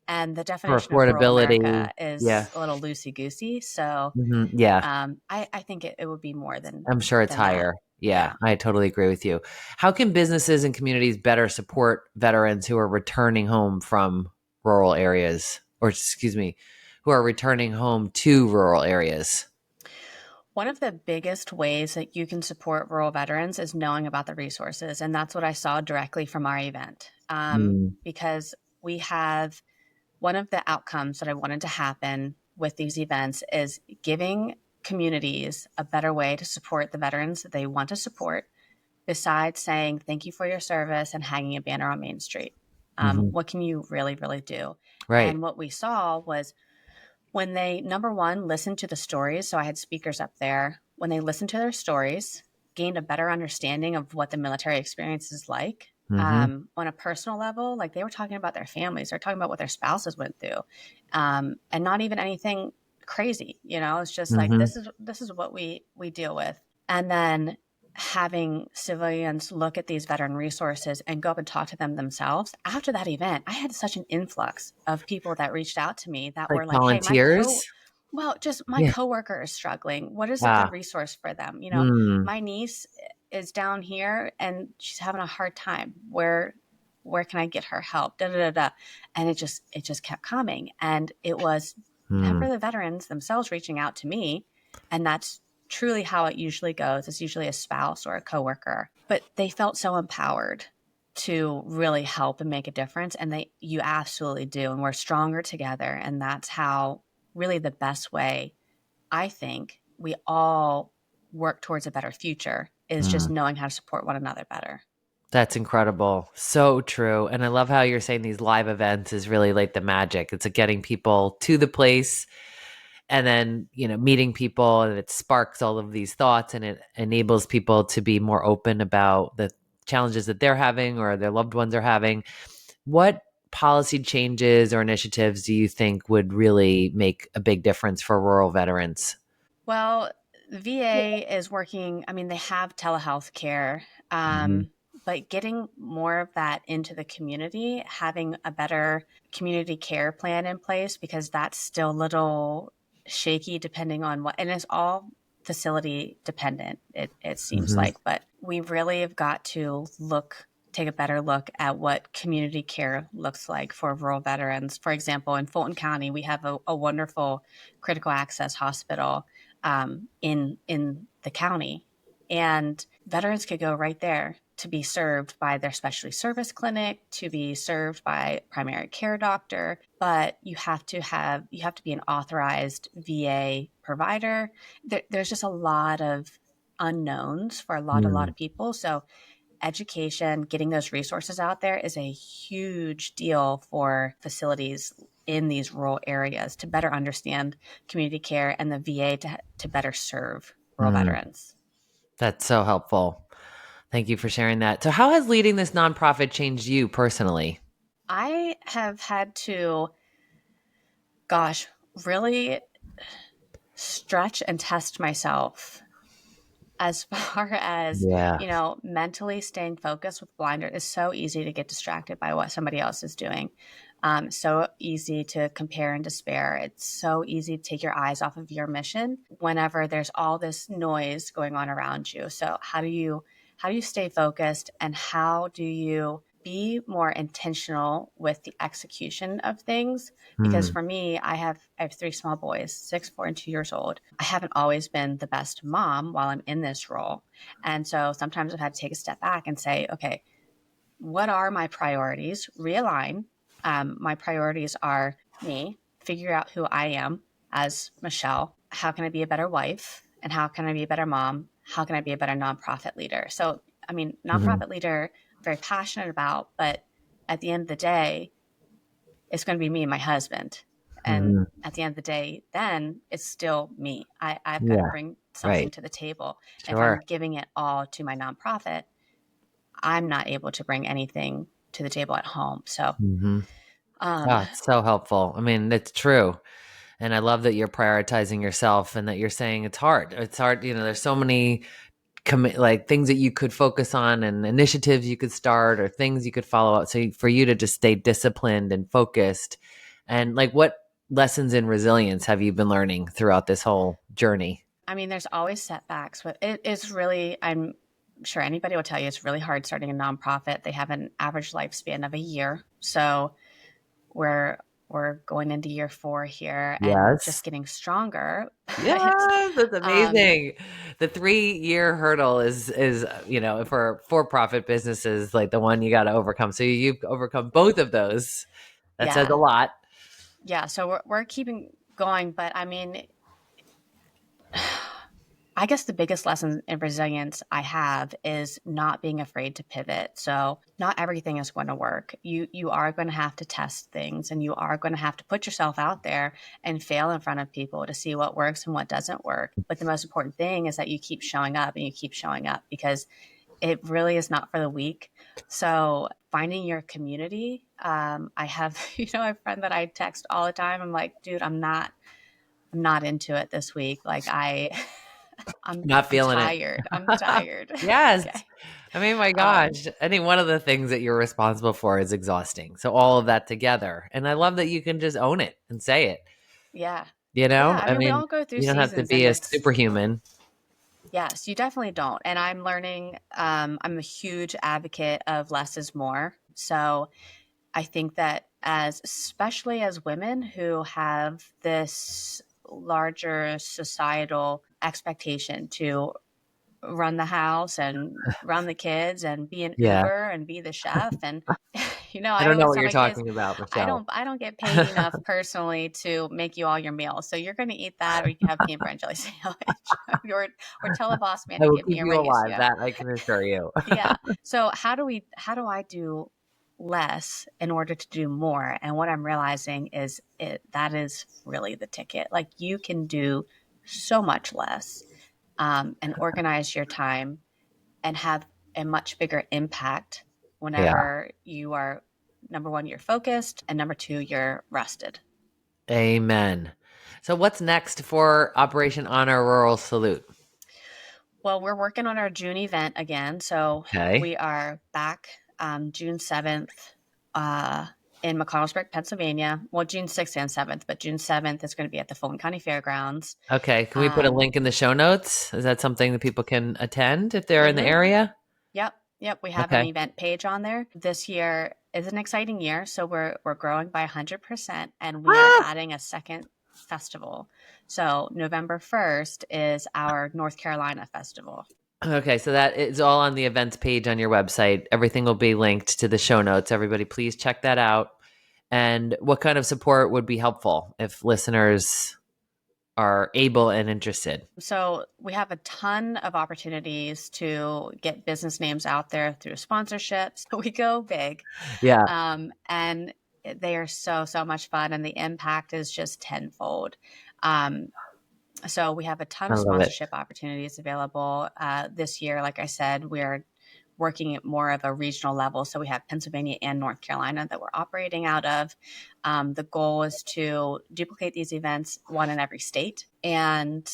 [SPEAKER 7] And the
[SPEAKER 1] for
[SPEAKER 7] definition of rural
[SPEAKER 1] affordability.
[SPEAKER 7] America is
[SPEAKER 1] Yeah,
[SPEAKER 7] a little loosey goosey. So
[SPEAKER 1] yeah.
[SPEAKER 7] I think it would be more
[SPEAKER 1] I'm sure it's
[SPEAKER 7] than that.
[SPEAKER 1] higher. Yeah,
[SPEAKER 7] Yeah.
[SPEAKER 1] I totally agree with you. How can businesses and communities better support veterans who are returning home from rural areas, or excuse me, who are returning home to rural areas?
[SPEAKER 7] One of the biggest ways that you can support rural veterans is knowing about the resources. And that's what I saw directly from our event.
[SPEAKER 1] Mm,
[SPEAKER 7] Because we have one of the outcomes that I wanted to happen with these events is giving communities a better way to support the veterans that they want to support, besides saying thank you for your service and hanging a banner on Main Street.
[SPEAKER 1] hmm.
[SPEAKER 7] What can you really, really do?
[SPEAKER 1] Right.
[SPEAKER 7] And what we saw was when they, number one, listened to the stories. So I had speakers up there. When they listened to their stories, gained a better understanding of what the military experience is like.
[SPEAKER 1] Hmm.
[SPEAKER 7] On a personal level, like they were talking about their families, they're talking about what their spouses went through, and not even anything crazy. It's just like
[SPEAKER 1] Hmm.
[SPEAKER 7] this is what we deal with. And then having civilians look at these veteran resources and go up and talk to them themselves. After that event, I had such an influx of people that reached out to me that
[SPEAKER 1] Like
[SPEAKER 7] were like, "Hey,
[SPEAKER 1] volunteers.
[SPEAKER 7] just my
[SPEAKER 1] Yeah.
[SPEAKER 7] coworker is struggling. What is a good
[SPEAKER 1] Ah.
[SPEAKER 7] resource for them?
[SPEAKER 1] Mm,
[SPEAKER 7] My niece is down here and she's having a hard time. Where can I get her help? Da da da da." And it just kept coming, and it was
[SPEAKER 1] mm,
[SPEAKER 7] never the veterans themselves reaching out to me, and that's truly how it usually goes. It's usually a spouse or a coworker, but they felt so empowered to really help and make a difference. And you absolutely do. And we're stronger together. And that's how really the best way, I think, we all work towards a better future is just
[SPEAKER 1] mm.
[SPEAKER 7] knowing how to support one another better.
[SPEAKER 1] That's incredible. So true. And I love how you're saying these live events is really like the magic. It's like getting people to the place and then, meeting people, and it sparks all of these thoughts and it enables people to be more open about the challenges that they're having or their loved ones are having. What policy changes or initiatives do you think would really make a big difference for rural veterans?
[SPEAKER 7] Well, VA is working, I mean, they have telehealth care,
[SPEAKER 1] Hmm.
[SPEAKER 7] but getting more of that into the community, having a better community care plan in place, because that's still a little shaky depending on what, and it's all facility dependent, it seems
[SPEAKER 1] Hmm.
[SPEAKER 7] like. But we really have got to take a better look at what community care looks like for rural veterans. For example, in Fulton County, we have a wonderful critical access hospital in the county, and veterans could go right there to be served by their specialty service clinic, to be served by primary care doctor. But you have to be an authorized VA provider. There's just a lot of unknowns for a lot
[SPEAKER 1] Mm,
[SPEAKER 7] of people. So education, getting those resources out there is a huge deal for facilities in these rural areas to better understand community care and the VA to better serve rural
[SPEAKER 1] mm.
[SPEAKER 7] veterans.
[SPEAKER 1] That's so helpful. Thank you for sharing that. So, how has leading this nonprofit changed you personally?
[SPEAKER 7] I have had to, gosh, really stretch and test myself as far as,
[SPEAKER 1] Yeah.
[SPEAKER 7] mentally staying focused with blinder is so easy to get distracted by what somebody else is doing. So easy to compare and despair. It's so easy to take your eyes off of your mission whenever there's all this noise going on around you. So how do you stay focused, and how do you be more intentional with the execution of things? Because
[SPEAKER 1] Mm.
[SPEAKER 7] for me, I have three small boys, 6, 4, and 2 years old. I haven't always been the best mom while I'm in this role. And so sometimes I've had to take a step back and say, okay, what are my priorities? Realign. My priorities are me, figure out who I am as Michelle. How can I be a better wife? And how can I be a better mom? How can I be a better nonprofit leader? So, I mean,
[SPEAKER 1] Mhm.
[SPEAKER 7] nonprofit leader, very passionate about, but at the end of the day, it's going to be me and my husband. And
[SPEAKER 1] Mhm.
[SPEAKER 7] at the end of the day, then it's still me. I've got to
[SPEAKER 1] Yeah.
[SPEAKER 7] bring something
[SPEAKER 1] Right.
[SPEAKER 7] to the table. And if
[SPEAKER 1] Sure.
[SPEAKER 7] I'm giving it all to my nonprofit, I'm not able to bring anything to the table at home. So,
[SPEAKER 1] Mhm.
[SPEAKER 7] um,
[SPEAKER 1] Oh, it's so helpful. I mean, it's true. And I love that you're prioritizing yourself and that you're saying it's hard. It's hard. There's so many like things that you could focus on and initiatives you could start or things you could follow up. So for you to just stay disciplined and focused, and like, what lessons in resilience have you been learning throughout this whole journey?
[SPEAKER 7] I mean, there's always setbacks, but it is really, I'm sure anybody will tell you it's really hard starting a nonprofit. They have an average lifespan of a year. So we're we're going into year 4 here and just
[SPEAKER 1] Yes.
[SPEAKER 7] getting stronger. But
[SPEAKER 1] Yes, that's
[SPEAKER 7] um,
[SPEAKER 1] amazing. The 3-year hurdle is for profit businesses, like the one you got to overcome. So you've overcome both of those. That says
[SPEAKER 7] yeah,
[SPEAKER 1] a lot.
[SPEAKER 7] yeah. So we're keeping going, but I mean, I guess the biggest lesson in resilience I have is not being afraid to pivot. So not everything is going to work. You are going to have to test things, and you are going to have to put yourself out there and fail in front of people to see what works and what doesn't work. But the most important thing is that you keep showing up, and you keep showing up, because it really is not for the weak. So finding your community. I have, a friend that I text all the time. I'm like, dude, I'm not into it this week. Like I'm
[SPEAKER 1] Not
[SPEAKER 7] I'm
[SPEAKER 1] feeling it.
[SPEAKER 7] tired. I'm tired.
[SPEAKER 1] Yes.
[SPEAKER 7] Okay.
[SPEAKER 1] I mean, my
[SPEAKER 7] Um,
[SPEAKER 1] gosh, I think one of the things that you're responsible for is exhausting. So all of that together. And I love that you can just own it and say it.
[SPEAKER 7] yeah.
[SPEAKER 1] You
[SPEAKER 7] Yeah.
[SPEAKER 1] know,
[SPEAKER 7] I
[SPEAKER 1] I
[SPEAKER 7] mean, we
[SPEAKER 1] mean,
[SPEAKER 7] all go through
[SPEAKER 1] you don't have to
[SPEAKER 7] seasons,
[SPEAKER 1] be
[SPEAKER 7] and
[SPEAKER 1] a
[SPEAKER 7] it's,
[SPEAKER 1] superhuman.
[SPEAKER 7] yes, you definitely don't. And I'm learning, I'm a huge advocate of less is more. So I think that especially as women who have this larger societal expectation to run the house and run the kids and be an
[SPEAKER 1] Yeah.
[SPEAKER 7] Uber and be the chef. And
[SPEAKER 1] I
[SPEAKER 7] I
[SPEAKER 1] don't know
[SPEAKER 7] always
[SPEAKER 1] what
[SPEAKER 7] tell
[SPEAKER 1] you're
[SPEAKER 7] my kids,
[SPEAKER 1] talking about,
[SPEAKER 7] I
[SPEAKER 1] Michelle.
[SPEAKER 7] don't I don't get paid enough personally to make you all your meals. So you're going to eat that, or you can have peanut butter and jelly sandwich, or tell a boss man
[SPEAKER 1] I
[SPEAKER 7] to
[SPEAKER 1] will
[SPEAKER 7] give me
[SPEAKER 1] keep
[SPEAKER 7] a
[SPEAKER 1] you
[SPEAKER 7] raise.
[SPEAKER 1] alive. That I can assure you.
[SPEAKER 7] Yeah. So how do I do less in order to do more? And what I'm realizing is that is really the ticket. Like, you can do so much less, and organize your time and have a much bigger impact
[SPEAKER 1] Yeah.
[SPEAKER 7] whenever you are, number one, you're focused, and number two, you're rested.
[SPEAKER 1] Amen. So what's next for Operation Honor Rural Salute?
[SPEAKER 7] Well, we're working on our June event again. So
[SPEAKER 1] Okay.
[SPEAKER 7] we are back June 7th uh, in McConnellsburg, Pennsylvania. Well, June 6th and 7th, but June 7th is going to be at the Fulton County Fairgrounds.
[SPEAKER 1] Okay. Can we put a
[SPEAKER 7] Um,
[SPEAKER 1] link in the show notes? Is that something that people can attend if they're in the
[SPEAKER 7] mhm.
[SPEAKER 1] area?
[SPEAKER 7] Yep, yep. We have an
[SPEAKER 1] Okay.
[SPEAKER 7] event page on there. This year is an exciting year, so we're growing by 100%, and we are
[SPEAKER 1] Ah!
[SPEAKER 7] adding a second festival. So November 1st is our North Carolina festival.
[SPEAKER 1] Okay, so that is all on the events page on your website. Everything will be linked to the show notes. Everybody, please check that out. And what kind of support would be helpful if listeners are able and interested?
[SPEAKER 7] So we have a ton of opportunities to get business names out there through sponsorships. We go big,
[SPEAKER 1] Yeah,
[SPEAKER 7] and they are so much fun, and the impact is just tenfold. Um, So we have a ton
[SPEAKER 1] I
[SPEAKER 7] of
[SPEAKER 1] love it.
[SPEAKER 7] sponsorship opportunities available this year. Like I said, we're working at more of a regional level. So we have Pennsylvania and North Carolina that we're operating out of. The goal is to duplicate these events, one in every state. And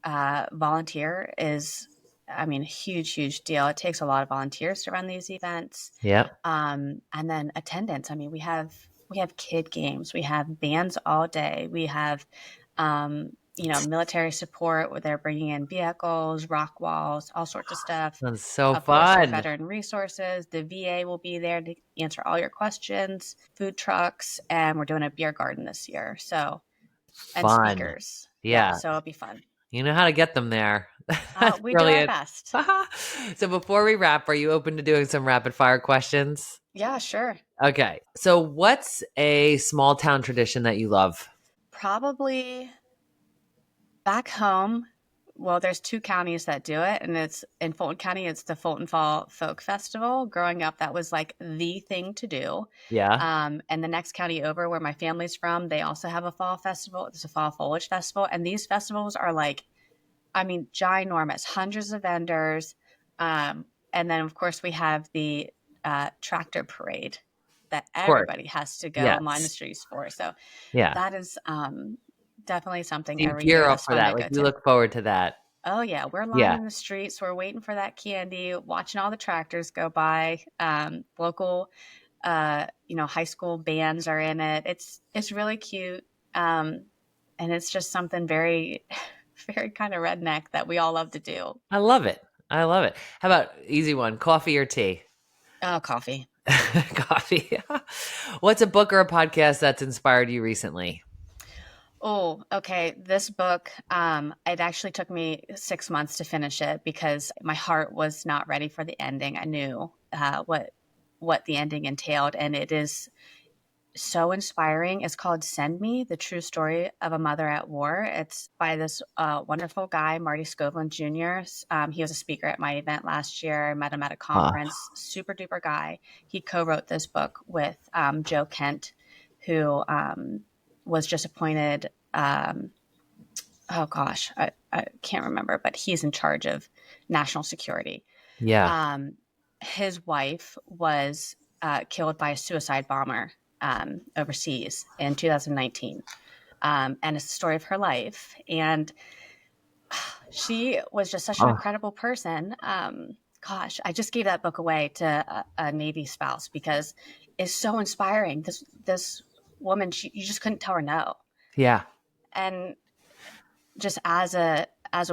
[SPEAKER 7] volunteer is I mean, huge deal. It takes a lot of volunteers to run these events.
[SPEAKER 1] Yep.
[SPEAKER 7] And then attendance. I mean, we have kid games, we have bands all day, we have military support where they're bringing in vehicles, rock walls, all sorts of stuff.
[SPEAKER 1] That's so
[SPEAKER 7] Of course, our
[SPEAKER 1] fun.
[SPEAKER 7] veteran resources, the VA will be there to answer all your questions, food trucks, and we're doing a beer garden this year. So, and
[SPEAKER 1] Fun.
[SPEAKER 7] speakers. Yeah,
[SPEAKER 1] Yeah.
[SPEAKER 7] so it'll be fun.
[SPEAKER 1] You know how to get them there. That's
[SPEAKER 7] We do our
[SPEAKER 1] brilliant.
[SPEAKER 7] best.
[SPEAKER 1] So before we wrap, are you open to doing some rapid fire questions?
[SPEAKER 7] Yeah, sure.
[SPEAKER 1] Okay. So what's a small town tradition that you love?
[SPEAKER 7] Probably back home. Well, there's two counties that do it, and it's in Fulton County. It's the Fulton Fall Folk Festival. Growing up, that was like the thing to do.
[SPEAKER 1] Yeah.
[SPEAKER 7] And the next county over, where my family's from, they also have a fall festival. It's a fall foliage festival, and these festivals are like, I mean, ginormous, hundreds of vendors. And then, of course, we have the tractor parade that
[SPEAKER 1] Of course.
[SPEAKER 7] everybody has to go line the
[SPEAKER 1] Yes.
[SPEAKER 7] streets for. So
[SPEAKER 1] Yeah.
[SPEAKER 7] that is definitely something
[SPEAKER 1] So you
[SPEAKER 7] every year
[SPEAKER 1] gear up
[SPEAKER 7] that's
[SPEAKER 1] for
[SPEAKER 7] fun
[SPEAKER 1] that.
[SPEAKER 7] to
[SPEAKER 1] Like
[SPEAKER 7] go
[SPEAKER 1] you
[SPEAKER 7] to.
[SPEAKER 1] look forward to that.
[SPEAKER 7] Oh yeah, we're
[SPEAKER 1] Yeah.
[SPEAKER 7] lining the streets. We're waiting for that candy, watching all the tractors go by. Local, high school bands are in it. It's really cute, and it's just something very, very kind of redneck that we all love to do.
[SPEAKER 1] I love it. I love it. How about easy one? Coffee or tea?
[SPEAKER 7] Oh, coffee.
[SPEAKER 1] Coffee. What's a book or a podcast that's inspired you recently?
[SPEAKER 7] Oh, okay. This book, it actually took me 6 months to finish it because my heart was not ready for the ending. I knew what the ending entailed, and it is so inspiring. It's called Send Me, The True Story of a Mother at War. It's by this wonderful guy, Marty Skovlin Jr. He was a speaker at my event last year. I met him at a
[SPEAKER 1] Ah,
[SPEAKER 7] conference. Super duper guy. He co-wrote this book with Joe Kent, who was just appointed. Oh gosh, I can't remember, but he's in charge of national security.
[SPEAKER 1] yeah.
[SPEAKER 7] Um, his wife was killed by a suicide bomber overseas in 2019. And it's the story of her life. And she was just such an
[SPEAKER 1] Oh,
[SPEAKER 7] incredible person. Gosh, I just gave that book away to a Navy spouse because it's so inspiring. This woman, you just couldn't tell her no.
[SPEAKER 1] yeah.
[SPEAKER 7] And just as a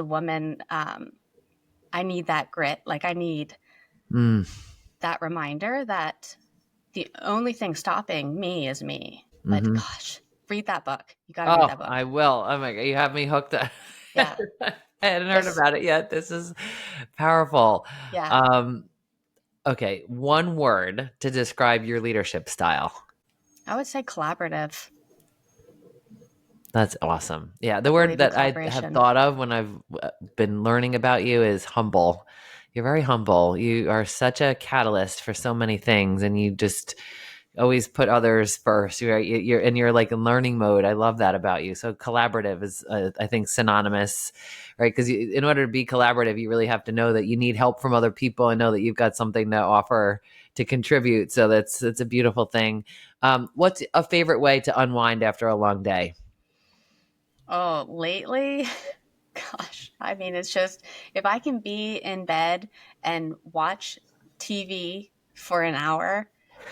[SPEAKER 7] woman, I need that grit. Like I need
[SPEAKER 1] Mm,
[SPEAKER 7] that reminder that the only thing stopping me is me. But
[SPEAKER 1] hmm.
[SPEAKER 7] gosh, read that book. You got to read
[SPEAKER 1] Oh,
[SPEAKER 7] that book.
[SPEAKER 1] I will. Oh my God. You have me hooked.
[SPEAKER 7] Yeah.
[SPEAKER 1] I hadn't heard
[SPEAKER 7] Just,
[SPEAKER 1] about it yet. This is powerful.
[SPEAKER 7] yeah.
[SPEAKER 1] Um, okay. One word to describe your leadership style.
[SPEAKER 7] I would say collaborative.
[SPEAKER 1] That's awesome. Yeah. The
[SPEAKER 7] I
[SPEAKER 1] word
[SPEAKER 7] believe in
[SPEAKER 1] that I have
[SPEAKER 7] collaboration.
[SPEAKER 1] thought of when I've been learning about you is humble. You're very humble. You are such a catalyst for so many things, and you just always put others first. You're like in learning mode. I love that about you. So collaborative is, I think, synonymous, right? Because in order to be collaborative, you really have to know that you need help from other people and know that you've got something to offer to contribute. So that's a beautiful thing. What's a favorite way to unwind after a long day?
[SPEAKER 7] Oh, lately, gosh, I mean, it's just if I can be in bed and watch TV for an hour,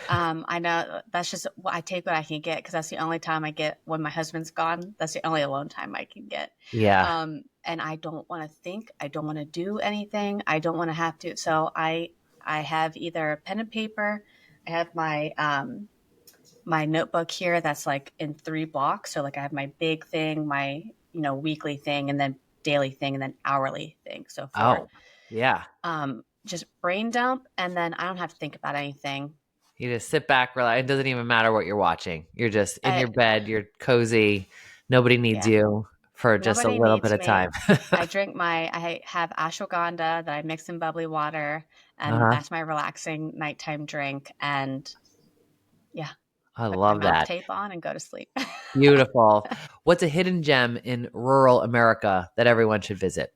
[SPEAKER 7] I know that's just I take what I can get because that's the only time I get when my husband's gone. That's the only alone time I can get.
[SPEAKER 1] Yeah.
[SPEAKER 7] And I don't want to think. I don't want to do anything. I don't want to have to. So I have either pen and paper. I have my notebook here that's like in 3 blocks. So like I have my big thing, my weekly thing, and then daily thing, and then hourly thing. So for
[SPEAKER 1] Oh, yeah.
[SPEAKER 7] just brain dump, and then I don't have to think about anything.
[SPEAKER 1] You just sit back, relax. It doesn't even matter what you're watching. You're just in
[SPEAKER 7] I
[SPEAKER 1] your bed. You're cozy. Nobody needs
[SPEAKER 7] Yeah,
[SPEAKER 1] you for just a
[SPEAKER 7] nobody
[SPEAKER 1] little bit
[SPEAKER 7] needs
[SPEAKER 1] of time.
[SPEAKER 7] me. I have ashwagandha that I mix in bubbly water, and
[SPEAKER 1] Uh-huh.
[SPEAKER 7] that's my relaxing nighttime drink. And yeah,
[SPEAKER 1] I
[SPEAKER 7] put my
[SPEAKER 1] love
[SPEAKER 7] mouth
[SPEAKER 1] that.
[SPEAKER 7] tape on and go to sleep.
[SPEAKER 1] Beautiful. What's a hidden gem in rural America that everyone should visit?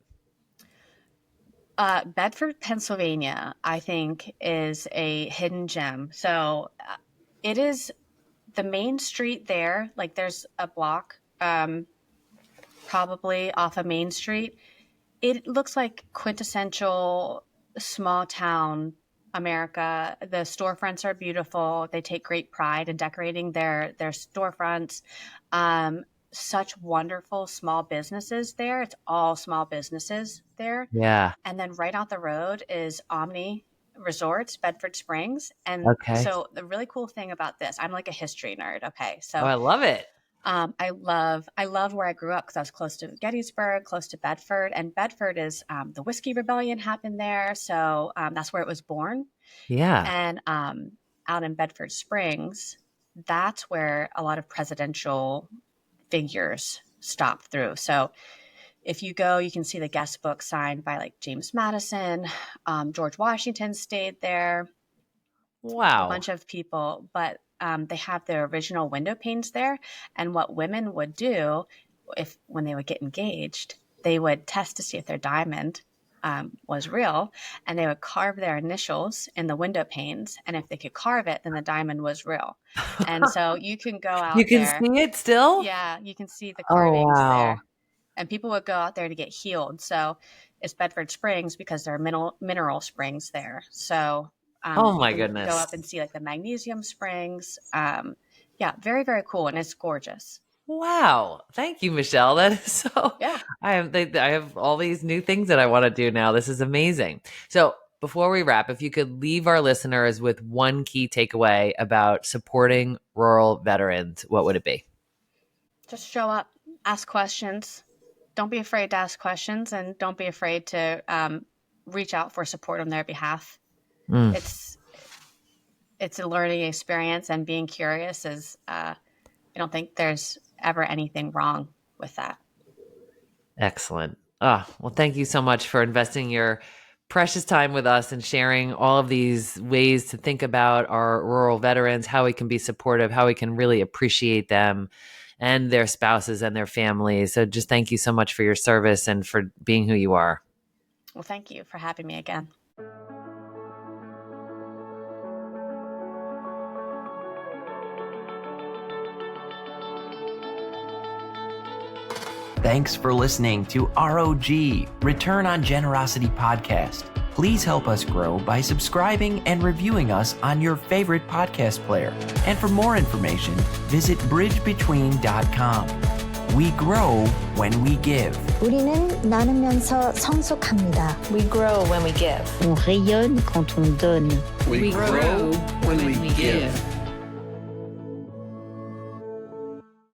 [SPEAKER 7] Bedford, Pennsylvania, I think is a hidden gem. So it is the main street there. Like there's a block, probably off of Main Street. It looks like quintessential small town America. The storefronts are beautiful. They take great pride in decorating their storefronts. Such wonderful small businesses there. It's all small businesses there.
[SPEAKER 1] Yeah.
[SPEAKER 7] And then right out the road is Omni Resorts, Bedford Springs. And
[SPEAKER 1] Okay.
[SPEAKER 7] so the really cool thing about this, I'm like a history nerd. Okay.
[SPEAKER 1] Oh,
[SPEAKER 7] So
[SPEAKER 1] I love it.
[SPEAKER 7] I love where I grew up because I was close to Gettysburg, close to Bedford, and Bedford is the Whiskey Rebellion happened there, so that's where it was born.
[SPEAKER 1] Yeah.
[SPEAKER 7] And out in Bedford Springs, that's where a lot of presidential figures stop through. So if you go, you can see the guest book signed by like James Madison, George Washington stayed there, a
[SPEAKER 1] Wow.
[SPEAKER 7] bunch of people, but they have their original window panes there. And what women would do when they would get engaged, they would test to see if their diamond was real, and they would carve their initials in the window panes. And if they could carve it, then the diamond was real. And so you can go
[SPEAKER 1] You
[SPEAKER 7] out
[SPEAKER 1] can
[SPEAKER 7] there.
[SPEAKER 1] see it still?
[SPEAKER 7] Yeah, you can see the
[SPEAKER 1] Oh,
[SPEAKER 7] carvings
[SPEAKER 1] wow.
[SPEAKER 7] there. And people would go out there to get healed. So it's Bedford Springs because there are mineral springs there. So
[SPEAKER 1] Oh
[SPEAKER 7] you
[SPEAKER 1] my
[SPEAKER 7] can go
[SPEAKER 1] goodness.
[SPEAKER 7] up and see like the magnesium springs. Yeah, very, very cool. And it's gorgeous.
[SPEAKER 1] Wow. Thank you, Michelle. That is so
[SPEAKER 7] Yeah.
[SPEAKER 1] I have all these new things that I want to do now. This is amazing. So, before we wrap, if you could leave our listeners with one key takeaway about supporting rural veterans, what would it be?
[SPEAKER 7] Just show up, ask questions. Don't be afraid to ask questions, and don't be afraid to reach out for support on their behalf.
[SPEAKER 1] Mm.
[SPEAKER 7] It's a learning experience, and being curious is I don't think there's ever anything wrong with that.
[SPEAKER 1] Excellent. Well, thank you so much for investing your precious time with us and sharing all of these ways to think about our rural veterans, how we can be supportive, how we can really appreciate them and their spouses and their families. So just thank you so much for your service and for being who you are.
[SPEAKER 7] Well, thank you for having me again.
[SPEAKER 8] Thanks for listening to ROG, Return on Generosity podcast. Please help us grow by subscribing and reviewing us on your favorite podcast player. And for more information, visit bridgebetween.com. We grow when we give.
[SPEAKER 9] 우리는 나누면서 성숙합니다.
[SPEAKER 10] We grow when we give.
[SPEAKER 11] On rayonne quand on donne.
[SPEAKER 2] We grow when we give.